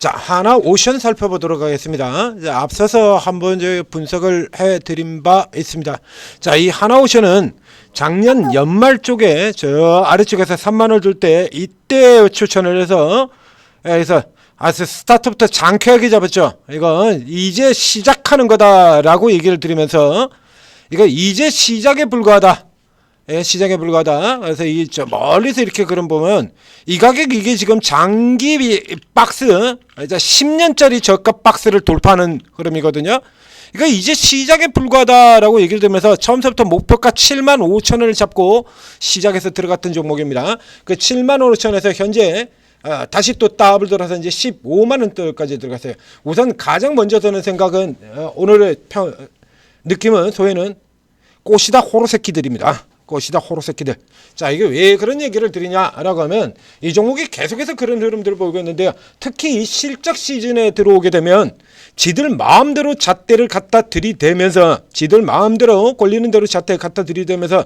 자, 하나오션 살펴보도록 하겠습니다. 자, 앞서서 한번 분석을 해드린 바 있습니다. 자, 이 하나오션은 작년 연말 쪽에 저 아래쪽에서 3만원 줄 때 이때 추천을 해서 그래서 스타트부터 장쾌하게 잡았죠. 이건 이제 시작하는 거다라고 얘기를 드리면서 이거 이제 시작에 불과하다. 예, 시장에 불과하다. 그래서 이 저 멀리서 이렇게 그럼 보면 이 가격 이게 지금 장기 박스, 이제 10년짜리 저가 박스를 돌파하는 흐름이거든요. 그러니까 이제 시작에 불과하다라고 얘기를 들으면서 처음부터 목표가 75,000원을 잡고 시작해서 들어갔던 종목입니다. 그 75,000원에서 현재 다시 또 더블 돌아서 이제 150,000원대까지 들어갔어요. 우선 가장 먼저 드는 생각은 오늘의 느낌은 소위는 꽃이다 호로새끼들입니다. 꽃이다 호로새끼들. 자, 이게 왜 그런 얘기를 드리냐라고 하면 이 종목이 계속해서 그런 흐름들을 보이고 있는데요. 특히 이 실적 시즌에 들어오게 되면 지들 마음대로 잣대를 갖다 들이대면서 지들 마음대로 걸리는 대로 잣대 갖다 들이대면서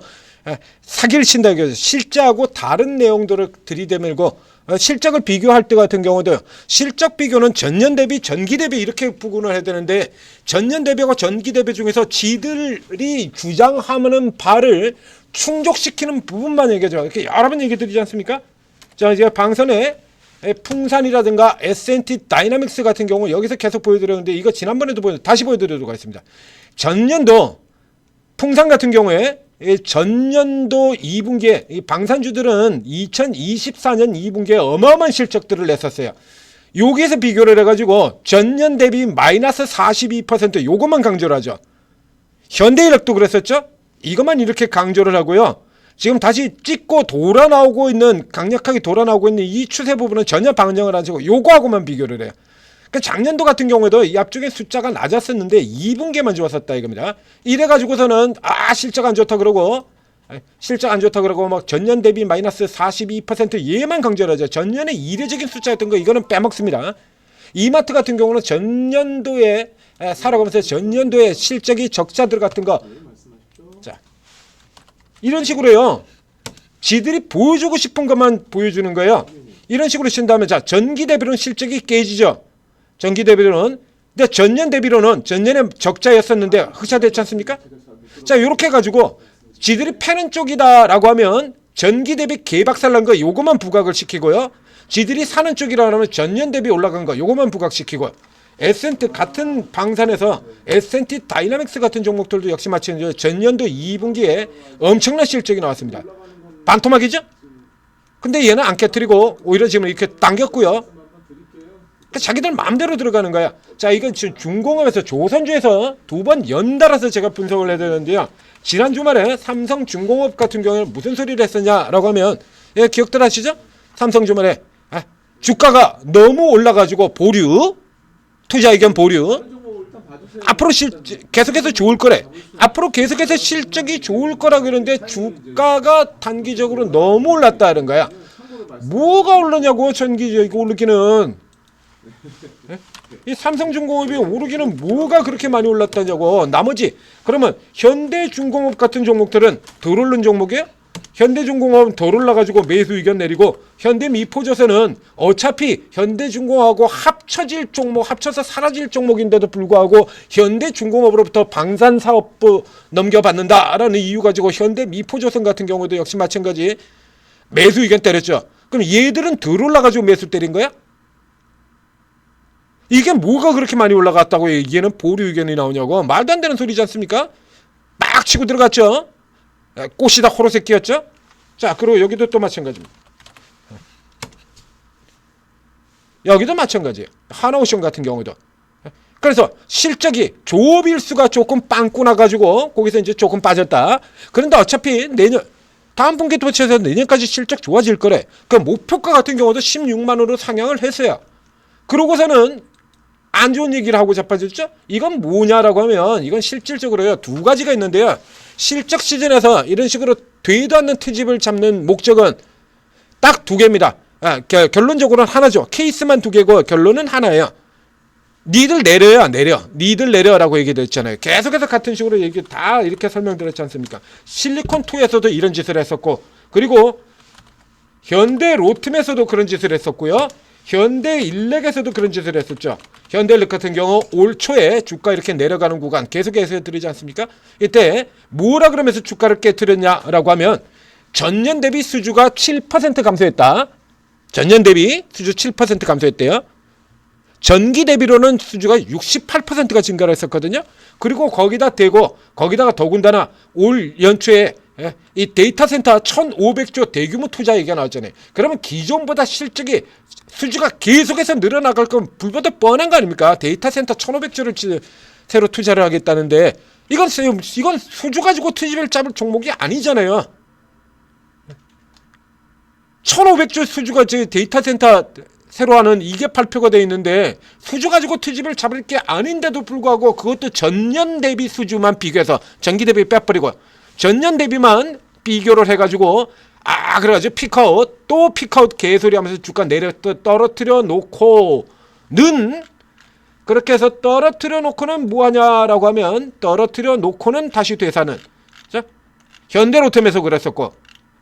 사기를 친다 이거죠. 실제하고 다른 내용들을 들이대밀고 실적을 비교할 때 같은 경우도 실적 비교는 전년 대비 전기 대비 이렇게 구분을 해야 되는데 전년 대비와 전기 대비 중에서 지들이 주장하는 바를 충족시키는 부분만 얘기하죠. 이렇게 여러 번 얘기 드리지 않습니까? 자, 이제 방선에 풍산이라든가 S&T 다이나믹스 같은 경우 여기서 계속 보여드렸는데 이거 지난번에도 다시 보여드리도록 하겠습니다. 전년도 풍산 같은 경우에 전년도 2분기에 이 방산주들은 2024년 2분기에 어마어마한 실적들을 냈었어요. 여기에서 비교를 해가지고 전년 대비 마이너스 42% 요것만 강조를 하죠. 현대인력도 그랬었죠. 이것만 이렇게 강조를 하고요. 지금 다시 찍고 돌아 나오고 있는 강력하게 돌아 나오고 있는 이 추세 부분은 전혀 반영을 안 하고 요거하고만 비교를 해요. 그러니까 작년도 같은 경우에도 이 앞쪽에 숫자가 낮았었는데 2분기만 좋았었다 이겁니다. 이래가지고서는 실적 안 좋다 그러고 실적 안 좋다 그러고 막 전년 대비 마이너스 42% 얘만 강조를 하죠. 전년에 이례적인 숫자였던 거 이거는 빼먹습니다. 이마트 같은 경우는 전년도에 살아가면서 전년도에 실적이 적자 들어갔던 거 자, 이런 식으로요. 지들이 보여주고 싶은 것만 보여주는 거예요. 이런 식으로 친다면 자, 전기 대비로는 실적이 깨지죠. 전기 대비로는 근데 전년 대비로는 전년에 적자였었는데 흑자됐지 않습니까? 자, 요렇게 해가지고 지들이 패는 쪽이다라고 하면 전기 대비 개박살난 거 요거만 부각을 시키고요. 지들이 사는 쪽이라고 하면 전년 대비 올라간 거 요거만 부각시키고 S&T 같은 방산에서 S&T 다이나믹스 같은 종목들도 역시 마찬가지로 전년도 2분기에 엄청난 실적이 나왔습니다. 반토막이죠? 근데 얘는 안 깨뜨리고 오히려 지금 이렇게 당겼고요. 자기들 마음대로 들어가는 거야. 자, 이건 지금 중공업에서 조선주에서 두 번 연달아서 제가 분석을 해야 되는데요. 지난 주말에 삼성중공업 같은 경우는 무슨 소리를 했었냐라고 하면 기억들 하시죠? 삼성 주말에 주가가 너무 올라가지고 보류 투자 의견 보류 앞으로 계속해서 좋을 거래. 앞으로 계속해서 실적이 좋을 거라 그러는데 주가가 단기적으로 너무 올랐다는 거야. 뭐가 올랐냐고 전기적이고 오르기는 이 삼성중공업이 오르기는 뭐가 그렇게 많이 올랐다냐고. 나머지 그러면 현대중공업 같은 종목들은 덜 오른 종목이에요? 현대중공업은 덜 올라가지고 매수 의견 내리고 현대미포조선은 어차피 현대중공업하고 합쳐질 종목 합쳐서 사라질 종목인데도 불구하고 현대중공업으로부터 방산사업부 넘겨받는다라는 이유 가지고 현대미포조선 같은 경우도 역시 마찬가지 매수 의견 때렸죠. 그럼 얘들은 덜 올라가지고 매수 때린 거야? 이게 뭐가 그렇게 많이 올라갔다고 얘는 보류 의견이 나오냐고. 말도 안 되는 소리지 않습니까? 막 치고 들어갔죠. 꽃이다 호로새끼였죠. 자, 그리고 여기도 또 마찬가지입니다. 여기도 마찬가지예요. 하나오션 같은 경우도. 그래서 실적이 조업일수가 조금 빵꾸 나가지고 거기서 이제 조금 빠졌다. 그런데 어차피 내년 다음 분기 도치해서 내년까지 실적 좋아질 거래. 그 목표가 같은 경우도 16만원으로 상향을 했어요. 그러고서는 안 좋은 얘기를 하고 자빠졌죠. 이건 뭐냐라고 하면 이건 실질적으로요 두 가지가 있는데요. 실적 시즌에서 이런 식으로 되도 않는 트집을 잡는 목적은 딱 두 개입니다. 결론적으로는 하나죠. 케이스만 두 개고 결론은 하나예요. 니들 내려야 니들 내려라고 얘기했잖아요. 계속해서 같은 식으로 얘기 다 이렇게 설명드렸지 않습니까? 실리콘2에서도 이런 짓을 했었고 그리고 현대 로템에서도 그런 짓을 했었고요. 현대일렉에서도 그런 짓을 했었죠. 현대일렉 같은 경우 올 초에 주가 이렇게 내려가는 구간 계속해서 드리지 않습니까? 이때 뭐라 그러면서 주가를 깨뜨렸냐라고 하면 전년 대비 수주가 7% 감소했다. 전년 대비 수주 7% 감소했대요. 전기 대비로는 수주가 68%가 증가를 했었거든요. 그리고 거기다 대고 거기다가 더군다나 올 연초에 이 데이터 센터 1,500조 대규모 투자 얘기가 나왔잖아요. 그러면 기존보다 실적이 수주가 계속해서 늘어나갈 건 불보듯 뻔한 거 아닙니까? 데이터 센터 1,500조를 새로 투자를 하겠다는데 이건 수주 가지고 트집을 잡을 종목이 아니잖아요. 1,500조 수주가 데이터 센터 새로 하는 이게 발표가 돼 있는데 수주 가지고 트집을 잡을 게 아닌데도 불구하고 그것도 전년 대비 수주만 비교해서 전기 대비 빼버리고 전년 대비만 비교를 해가지고 그래가지고 피크아웃 또 피크아웃 개소리 하면서 주가 떨어뜨려 놓고는 그렇게 해서 떨어뜨려 놓고는 뭐하냐라고 하면 떨어뜨려 놓고는 다시 되사는 자, 현대로템에서 그랬었고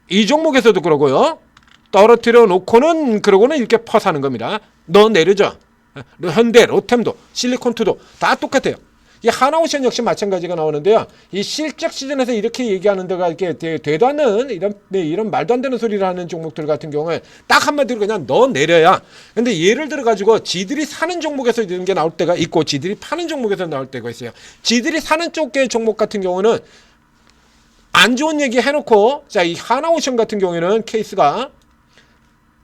이 종목에서도 그러고요. 떨어뜨려 놓고는 그러고는 이렇게 퍼사는 겁니다. 너 내려줘. 현대, 로템도, 실리콘투도 다 똑같아요. 이 하나오션 역시 마찬가지가 나오는데요. 이 실적 시즌에서 이렇게 얘기하는 데가 이렇게 되도 않는 이런 말도 안 되는 소리를 하는 종목들 같은 경우에 딱 한마디로 그냥 너 내려야. 근데 예를 들어 가지고 지들이 사는 종목에서 이런 게 나올 때가 있고 지들이 파는 종목에서 나올 때가 있어요. 지들이 사는 쪽의 종목 같은 경우는 안 좋은 얘기 해놓고 자, 이 하나오션 같은 경우에는 케이스가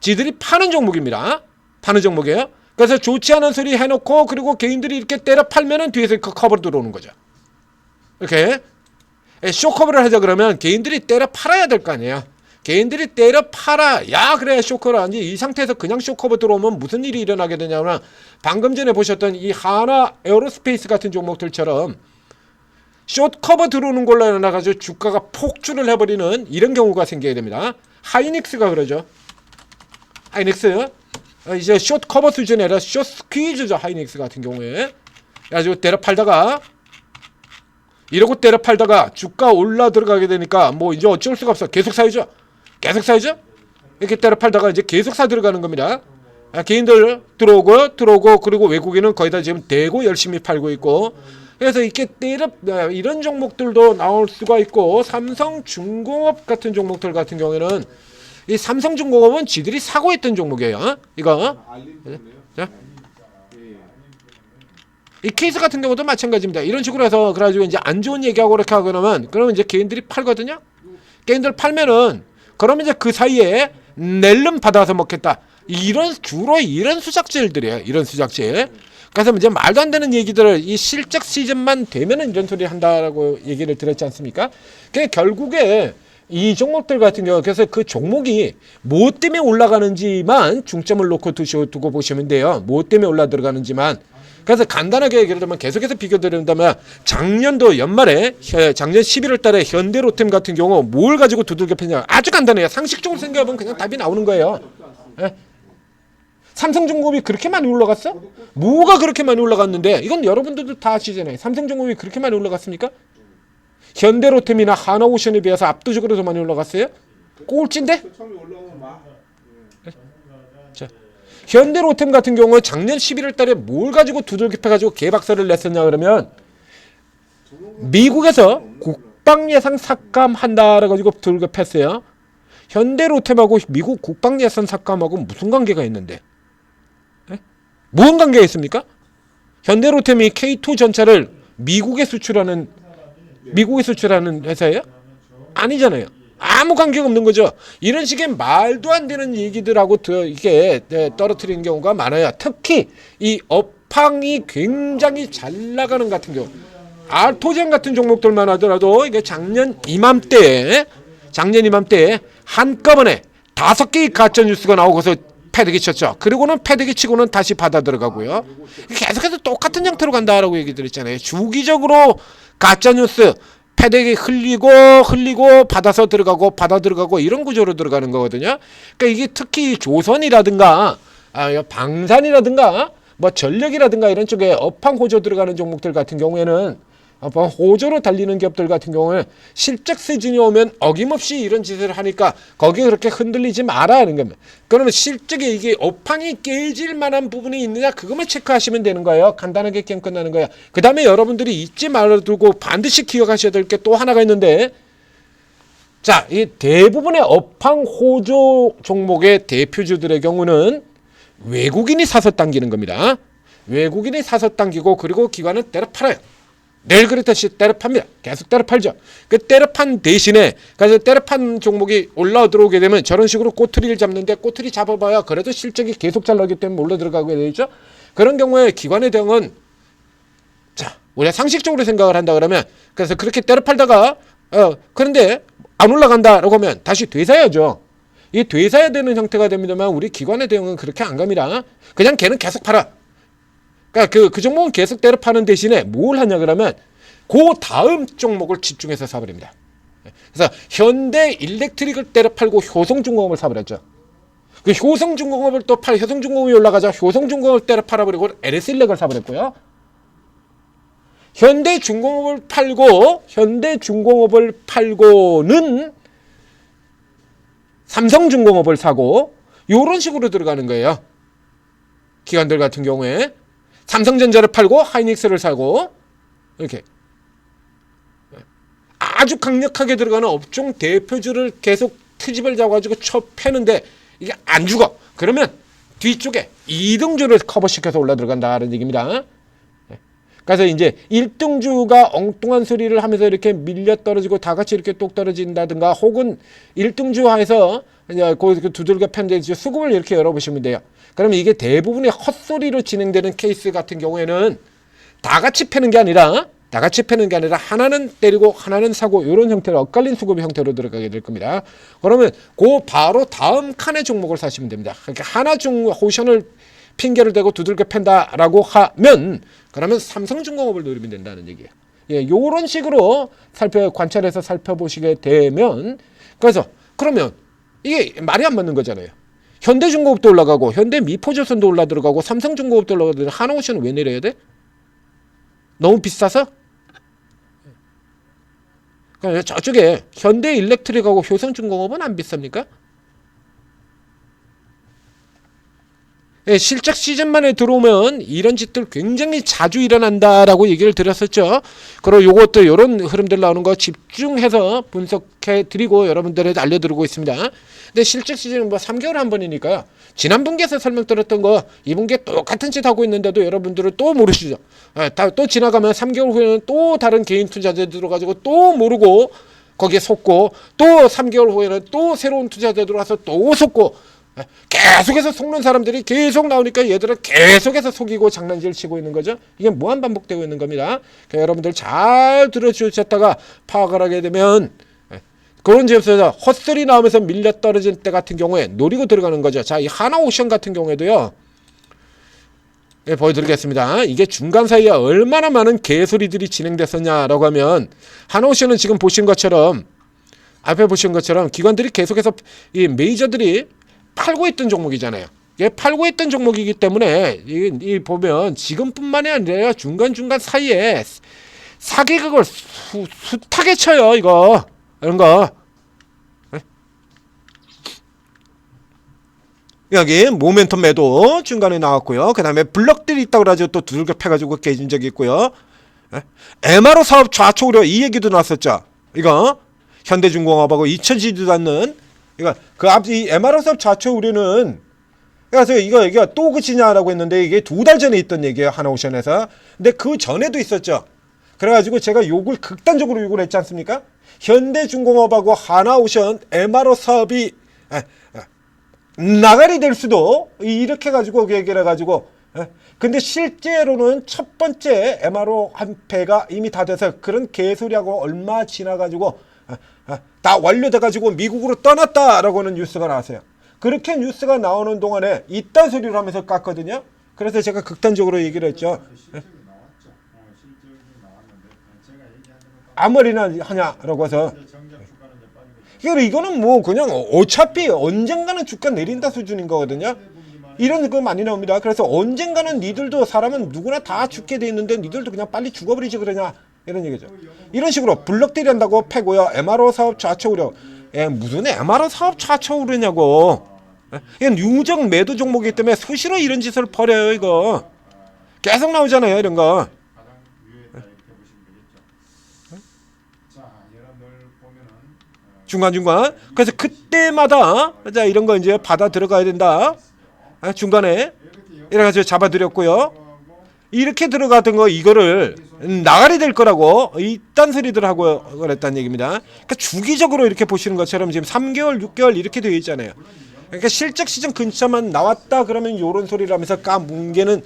지들이 파는 종목입니다. 파는 종목이에요. 그래서 좋지 않은 소리 해놓고 그리고 개인들이 이렇게 때려 팔면은 뒤에서 그 커버로 들어오는 거죠. 이렇게 쇼커버를 하자 그러면 개인들이 때려 팔아야 될 거 아니에요. 개인들이 때려 팔아야 그래 쇼커를 하지. 이 상태에서 그냥 쇼커버 들어오면 무슨 일이 일어나게 되냐면 방금 전에 보셨던 이 하나 에어로스페이스 같은 종목들처럼 숏커버 들어오는 걸로 일어나가지고 주가가 폭주를 해버리는 이런 경우가 생겨야 됩니다. 하이닉스가 그러죠. 하이닉스 이제 숏 커버 수준이 아니라 숏 스퀴즈죠. 하이닉스 같은 경우에 그래가지고 때려 팔다가 이러고 때려 팔다가 주가 올라 들어가게 되니까 뭐 이제 어쩔 수가 없어. 계속 사야죠. 계속 사야죠. 이렇게 때려 팔다가 이제 계속 사 들어가는 겁니다. 개인들 들어오고 그리고 외국인은 거의 다 지금 대고 열심히 팔고 있고 그래서 이렇게 이런 종목들도 나올 수가 있고 삼성중공업 같은 종목들 같은 경우에는 이 삼성중공업은 지들이 사고 있던 종목이에요. 이거. 자. 이 케이스 같은 경우도 마찬가지입니다. 이런 식으로 해서 그래가지고 이제 안 좋은 얘기하고 그렇게 하고 그러면 이제 개인들이 팔거든요. 개인들 팔면은 그러면 이제 그 사이에 낼름 받아서 먹겠다. 주로 이런 수작질들이에요. 이런 수작질. 그래서 이제 말도 안 되는 얘기들을 이 실적 시즌만 되면은 이런 소리 한다라고 얘기를 드렸지 않습니까? 결국에 이 종목들 같은 경우 그래서 그 종목이 뭐 때문에 올라가는지만 중점을 놓고 두고 보시면 돼요. 뭐 때문에 올라 들어가는지만. 그래서 간단하게 얘기를 하면 계속해서 비교드린다면 작년도 연말에 작년 11월 달에 현대로템 같은 경우 뭘 가지고 두들겨 패냐. 아주 간단해요. 상식적으로 생각하면 그냥 답이 나오는 거예요. 예? 삼성중공업이 그렇게 많이 올라갔어? 뭐가 그렇게 많이 올라갔는데 이건 여러분들도 다 아시잖아요. 삼성중공업이 그렇게 많이 올라갔습니까? 현대로템이나 하나오션에 비해서 압도적으로 더 많이 올라갔어요? 꼴찌인데? 자, 현대로템 같은 경우는 작년 11월 달에 뭘 가지고 두들겨 패가지고 개박살을 냈었냐 그러면 미국에서 국방예산 삭감한다라고 가지고 두들겨 팼어요. 현대로템하고 미국 국방예산 삭감하고 무슨 관계가 있는데? 네? 무슨 관계가 있습니까? 현대로템이 K2 전차를 미국에 수출하는 회사예요? 아니잖아요. 아무 관계가 없는 거죠. 이런 식의 말도 안 되는 얘기들하고 이게 떨어뜨리는 경우가 많아요. 특히 이 업황이 굉장히 잘 나가는 같은 경우, 알토젠 같은 종목들만 하더라도 이게 작년 이맘때에 한꺼번에 5개의 가짜 뉴스가 나오고서 패대기 쳤죠. 그리고는 패대기 치고는 다시 받아 들어가고요. 계속해서 똑같은 형태로 간다라고 얘기 드렸잖아요. 주기적으로 가짜 뉴스 패대기 흘리고 받아서 들어가고 이런 구조로 들어가는 거거든요. 그러니까 이게 특히 조선이라든가 방산이라든가 뭐 전력이라든가 이런 쪽에 업황 호조 들어가는 종목들 같은 경우에는 호조로 달리는 기업들 같은 경우는 실적 시즌이 오면 어김없이 이런 짓을 하니까 거기에 그렇게 흔들리지 마라 하는 겁니다. 그러면 실적에 이게 업황이 깨질 만한 부분이 있느냐 그것만 체크하시면 되는 거예요. 간단하게 게임 끝나는 거야. 그 다음에 여러분들이 잊지 말아두고 반드시 기억하셔야 될 게 또 하나가 있는데, 자, 이 대부분의 업황 호조 종목의 대표주들의 경우는 외국인이 사서 당기는 겁니다. 외국인이 사서 당기고 그리고 기관은 때려 팔아요. 늘 그렇듯이 때려 팝니다. 계속 때려 팔죠. 그 때려 판 대신에 그래서 때려 판 종목이 올라 들어오게 되면 저런 식으로 꼬투리를 잡는데 꼬투리 잡아봐야 그래도 실적이 계속 잘 나기 때문에 올라 들어가게 되죠. 그런 경우에 기관의 대응은, 자, 우리가 상식적으로 생각을 한다 그러면, 그래서 그렇게 때려 팔다가 그런데 안 올라간다라고 하면 다시 되사야죠. 이 되사야 되는 형태가 됩니다만 우리 기관의 대응은 그렇게 안 갑니다. 그냥 걔는 계속 팔아. 그러니까 그 종목은 계속 때려 파는 대신에 뭘 하냐 그러면 그 다음 종목을 집중해서 사버립니다. 그래서 현대 일렉트릭을 때려 팔고 효성중공업을 사버렸죠. 그 효성중공업을 또 효성중공업이 올라가자 효성중공업을 때려 팔아버리고 LS일렉을 사버렸고요. 현대중공업을 팔고는 삼성중공업을 사고 이런 식으로 들어가는 거예요. 기관들 같은 경우에 삼성전자를 팔고 하이닉스를 사고 이렇게 아주 강력하게 들어가는 업종 대표주를 계속 트집을 잡아가지고 쳐 패는데 이게 안 죽어. 그러면 뒤쪽에 2등주를 커버시켜서 올라 들어간다는 얘기입니다. 그래서 이제 1등주가 엉뚱한 소리를 하면서 이렇게 밀려 떨어지고 다 같이 이렇게 똑 떨어진다든가 혹은 1등주 하에서 그 두들겨 팬데 수급을 이렇게 열어보시면 돼요. 그러면 이게 대부분의 헛소리로 진행되는 케이스 같은 경우에는 다 같이 패는 게 아니라 하나는 때리고 하나는 사고 이런 형태로 엇갈린 수급의 형태로 들어가게 될 겁니다. 그러면 그 바로 다음 칸의 종목을 사시면 됩니다. 그러니까 하나 호션을 핑계를 대고 두들겨 팬다라고 하면 그러면 삼성중공업을 노리면 된다는 얘기예요. 예, 요런 식으로 관찰해서 살펴보시게 되면 그러면 이게 말이 안 맞는 거잖아요. 현대중공업도 올라가고 현대미포조선도 올라 들어가고 삼성중공업도 올라가고 하나오션은 왜 내려야 돼? 너무 비싸서? 그러니까 저쪽에 현대일렉트릭하고 효성중공업은 안 비쌉니까? 예, 실적 시즌만에 들어오면 이런 짓들 굉장히 자주 일어난다라고 얘기를 드렸었죠. 그리고 요것도 이런 흐름들 나오는 거 집중해서 분석해 드리고 여러분들에게 알려드리고 있습니다. 근데 실적 시즌은 뭐 3개월에 한 번이니까요. 지난 분기에서 설명드렸던 거 이 분기에 똑같은 짓 하고 있는데도 여러분들은 또 모르시죠. 또 지나가면 3개월 후에는 또 다른 개인 투자자 들어가지고 또 모르고 거기에 속고 또 3개월 후에는 또 새로운 투자자 들어와서 또 속고 계속해서 속는 사람들이 계속 나오니까 얘들은 계속해서 속이고 장난질 치고 있는 거죠. 이게 무한 반복되고 있는 겁니다. 그러니까 여러분들 잘 들어주셨다가 파악을 하게 되면 그런 지역에서 헛소리 나오면서 밀려 떨어질 때 같은 경우에 노리고 들어가는 거죠. 자, 이 하나오션 같은 경우에도요. 예, 보여드리겠습니다. 이게 중간 사이에 얼마나 많은 개소리들이 진행됐었냐라고 하면 하나오션은 지금 보신 것처럼 앞에 보신 것처럼 기관들이 계속해서 이 메이저들이 팔고 있던 종목이잖아요. 예, 팔고 있던 종목이기 때문에 이 보면 지금뿐만이 아니라 중간중간 사이에 사기극을 숱하게 쳐요. 이런 거. 여기 모멘텀 매도 중간에 나왔고요. 그 다음에 블럭들이 있다고 그러죠. 또 두들겨 패가지고 깨진 적이 있고요. MRO 사업 좌초 우려 이 얘기도 나왔었죠. 이거 현대중공업하고 잊혀지지도 않는 그 앞 이 MRO 사업 좌초 우려는 그래서 이거 또 그치냐라고 했는데 이게 2달 전에 있던 얘기예요. 하나오션에서. 근데 그 전에도 있었죠. 그래가지고 제가 욕을 극단적으로 욕을 했지 않습니까? 현대중공업하고 하나오션 MRO 사업이 나가리 될 수도 이렇게 가지고 얘기를 해가지고 근데 실제로는 첫 번째 MRO 한 패가 이미 다 돼서 그런 개소리하고 얼마 지나가지고 다 완료돼가지고 미국으로 떠났다라고는 뉴스가 나왔어요. 그렇게 뉴스가 나오는 동안에 이딴 소리를 하면서 깠거든요. 그래서 제가 극단적으로 얘기를 했죠. 아무리나 하냐라고 해서 이거는 뭐 그냥 어차피 언젠가는 주가 내린다 수준인 거거든요. 이런 거 많이 나옵니다. 그래서 언젠가는 니들도 사람은 누구나 다 죽게 돼 있는데 니들도 그냥 빨리 죽어버리지 그러냐 이런 얘기죠. 이런 식으로 블럭딜 한다고 패고요. MRO 사업 좌초 우려. 무슨 MRO 사업 좌초 우려냐고. 이건 유무적 매도 종목이기 때문에 수시로 이런 짓을 벌여요. 이거 계속 나오잖아요. 이런 거. 중간중간. 그래서 그때마다 자 이런 거 이제 받아 들어가야 된다. 중간에 이래가지고 잡아드렸고요. 이렇게 들어가던 거 이거를 나가리 될 거라고 이딴 소리들 하고 그랬다는 얘기입니다. 그러니까 주기적으로 이렇게 보시는 것처럼 지금 3개월, 6개월 이렇게 되어 있잖아요. 그러니까 실적 시점 근처만 나왔다 그러면 요런 소리를 하면서 뭉개는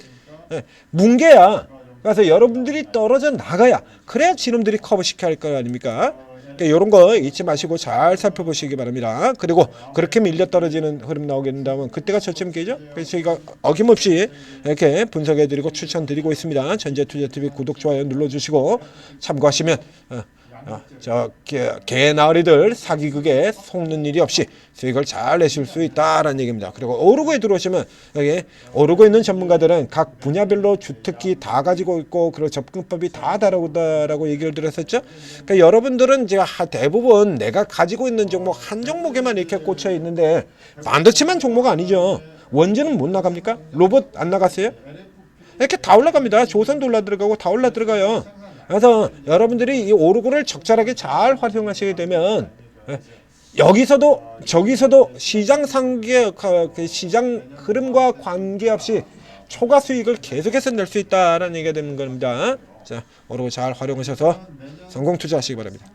뭉개야. 그래서 여러분들이 떨어져 나가야 그래야 지놈들이 커버시켜야 할 거 아닙니까? 그러니까 이런 거 잊지 마시고 잘 살펴보시기 바랍니다. 그리고 그렇게 밀려 떨어지는 흐름 나오게 된다면 그때가 저점 기회죠. 그래서 저희가 어김없이 이렇게 분석해드리고 추천드리고 있습니다. 전재투자TV 구독, 좋아요 눌러주시고 참고하시면 개나으리들 사기극에 속는 일이 없이 수익을 잘 내실 수 있다라는 얘기입니다. 그리고 오르고에 들어오시면 여기 오르고 있는 전문가들은 각 분야별로 주특기 다 가지고 있고 그리고 접근법이 다 다르다라고 얘기를 드렸었죠. 그러니까 여러분들은 제가 대부분 내가 가지고 있는 종목 한 종목에만 이렇게 꽂혀 있는데 반도체만 종목 아니죠. 원전은 못 나갑니까? 로봇 안 나갔어요? 이렇게 다 올라갑니다. 조선도 올라 들어가고 다 올라 들어가요. 그래서 여러분들이 이 오르고를 적절하게 잘 활용하시게 되면 여기서도 저기서도 시장 상계 시장 흐름과 관계없이 초과 수익을 계속해서 낼 수 있다라는 얘기가 되는 겁니다. 자, 오르고 잘 활용하셔서 성공 투자하시기 바랍니다.